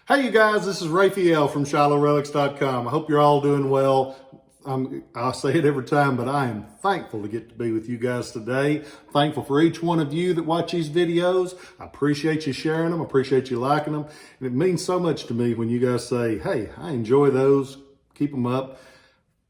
Hey you guys, this is Rafael from ShilohRelics.com. I hope you're all doing well. I'll say it every time, but I am thankful to get to be with you guys today. Thankful for each one of you that watch these videos. I appreciate you sharing them. I appreciate you liking them. And it means so much to me when you guys say, hey, I enjoy those. Keep them up.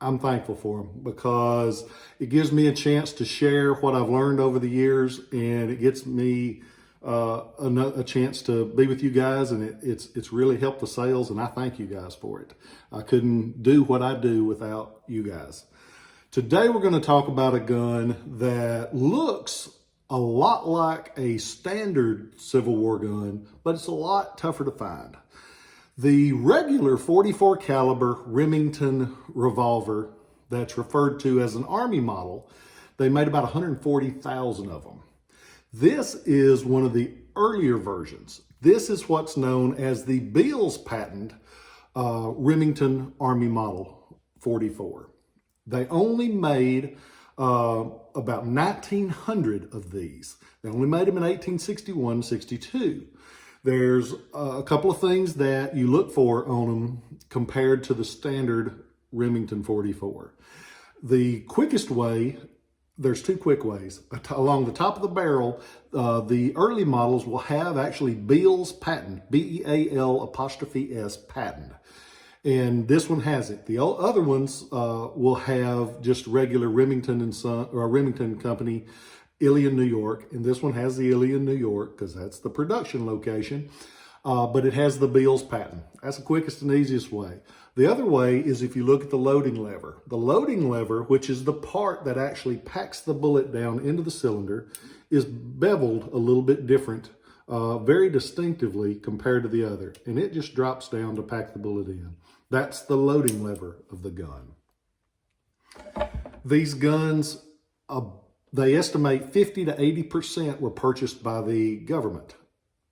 I'm thankful for them because it gives me a chance to share what I've learned over the years, and it gets me a chance to be with you guys, and it's really helped the sales, and I thank you guys for it. I couldn't do what I do without you guys. Today we're going to talk about a gun that looks a lot like a standard Civil War gun, but it's a lot tougher to find. The regular 44 caliber Remington revolver that's referred to as an Army model, they made about 140,000 of them. This is one of the earlier versions. This is what's known as the Beals patent Remington Army Model 44. They only made about 1,900 of these. They only made them in 1861-62. There's a couple of things that you look for on them compared to the standard Remington 44. The quickest way, there's two quick ways. Along the top of the barrel, the early models will have actually Beals patent, B-E-A-L''S patent. And this one has it. The other ones will have just regular Remington and Son, or Remington Company, Ilion, New York. And this one has the Ilion, New York, because that's the production location. But it has the Beals patent. That's the quickest and easiest way. The other way is if you look at the loading lever. The loading lever, which is the part that actually packs the bullet down into the cylinder, is beveled a little bit different, very distinctively compared to the other. And it just drops down to pack the bullet in. That's the loading lever of the gun. These guns, they estimate 50 to 80% were purchased by the government.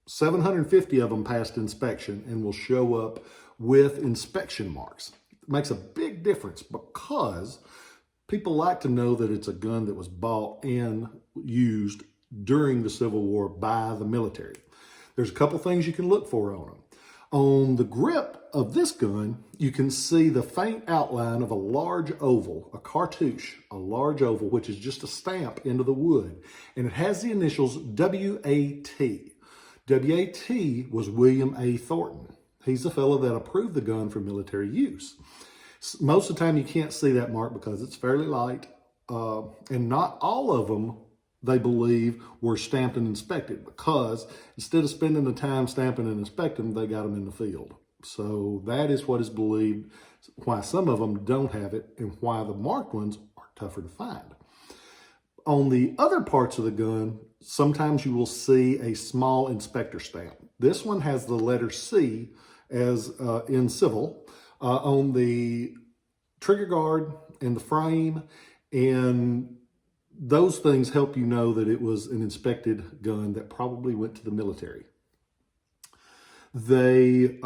750 of them passed inspection and will show up with inspection marks. It makes a big difference because people like to know that it's a gun that was bought and used during the Civil War by the military. There's a couple things you can look for on them. On the grip of this gun, you can see the faint outline of a large oval, a cartouche, a large oval, which is just a stamp into the wood. And it has the initials W.A.T. W.A.T. was William A. Thornton. He's the fellow that approved the gun for military use. Most of the time you can't see that mark because it's fairly light, and not all of them, they believe, were stamped and inspected, because instead of spending the time stamping and inspecting, they got them in the field. So that is what is believed, why some of them don't have it and why the marked ones are tougher to find. On the other parts of the gun, sometimes you will see a small inspector stamp. This one has the letter C as in civil on the trigger guard and the frame, and those things help you know that it was an inspected gun that probably went to the military. The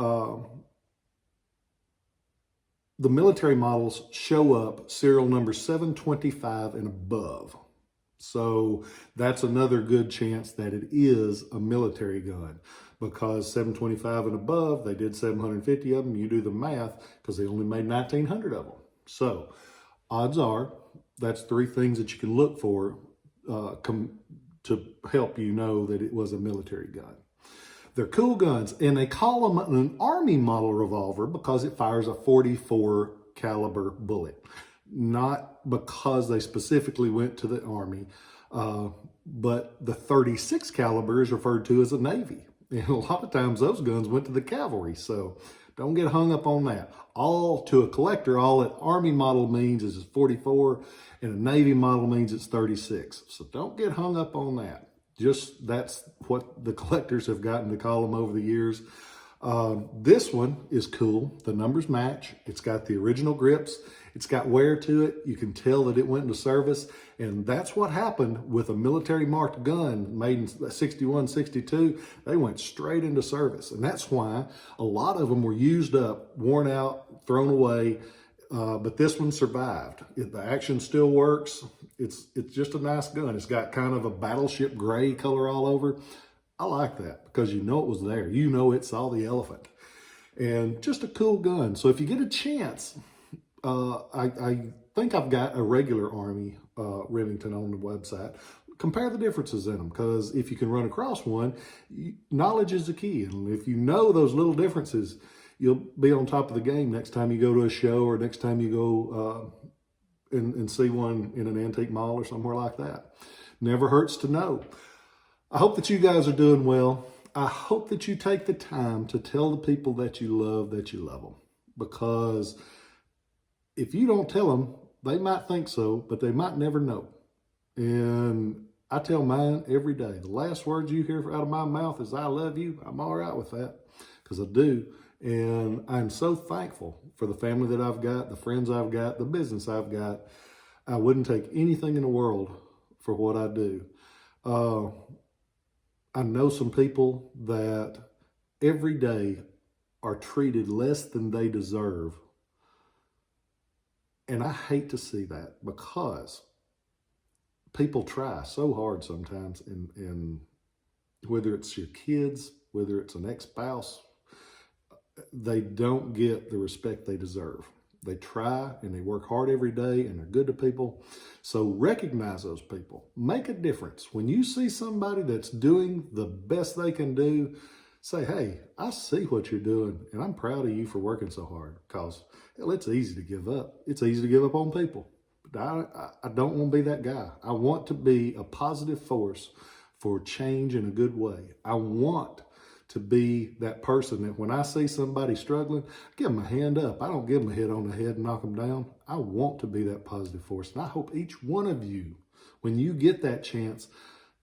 military models show up serial number 725 and above. So that's another good chance that it is a military gun, because 725 and above, they did 750 of them. You do the math, because they only made 1,900 of them. So odds are that's three things that you can look for to help you know that it was a military gun. They're cool guns, and they call them an Army model revolver because it fires a 44 caliber bullet. Not because they specifically went to the Army, but the 36 caliber is referred to as a Navy. And a lot of times those guns went to the cavalry, so don't get hung up on that. All to a collector, all an Army model means is 44, and a Navy model means it's 36. So don't get hung up on that. Just that's what the collectors have gotten to call them over the years. This one is cool. The numbers match. It's got the original grips. It's got wear to it. You can tell that it went into service. And that's what happened with a military marked gun made in 61, 62. They went straight into service. And that's why a lot of them were used up, worn out, thrown away. But this one survived. The action still works. It's just a nice gun. It's got kind of a battleship gray color all over. I like that because you know it was there. You know it saw the elephant. and just a cool gun. So if you get a chance, I think I've got a regular Army Remington on the website. Compare the differences in them, because if you can run across one, knowledge is the key. And if you know those little differences, you'll be on top of the game next time you go to a show, or next time you go and see one in an antique mall or somewhere like that. Never hurts to know. I hope that you guys are doing well. I hope that you take the time to tell the people that you love them. Because if you don't tell them, they might think so, but they might never know. And I tell mine every day. The last words you hear out of my mouth is, I love you. I'm all right with that, because I do. And I'm so thankful for the family that I've got, the friends I've got, the business I've got. I wouldn't take anything in the world for what I do. I know some people that every day are treated less than they deserve. And I hate to see that, because people try so hard sometimes, and whether it's your kids, whether it's an ex-spouse, they don't get the respect they deserve. They try and they work hard every day and they're good to people. So recognize those people. Make a difference. When you see somebody that's doing the best they can do, say, hey, I see what you're doing and I'm proud of you for working so hard, because hell, it's easy to give up. It's easy to give up on people. But I don't want to be that guy. I want to be a positive force for change in a good way. I want to be that person that when I see somebody struggling, I give them a hand up. I don't give them a hit on the head and knock them down. I want to be that positive force. And I hope each one of you, when you get that chance,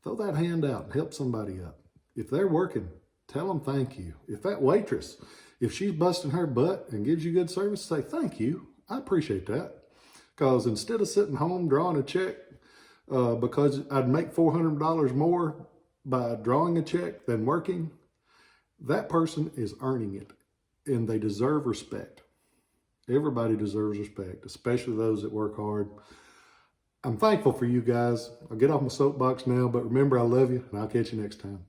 throw that hand out and help somebody up. If they're working, tell them thank you. If that waitress, if she's busting her butt and gives you good service, say thank you. I appreciate that. Because instead of sitting home drawing a check, because I'd make $400 more by drawing a check than working, that person is earning it, and they deserve respect. Everybody deserves respect, especially those that work hard. I'm thankful for you guys. I'll get off my soapbox now, but remember, I love you, and I'll catch you next time.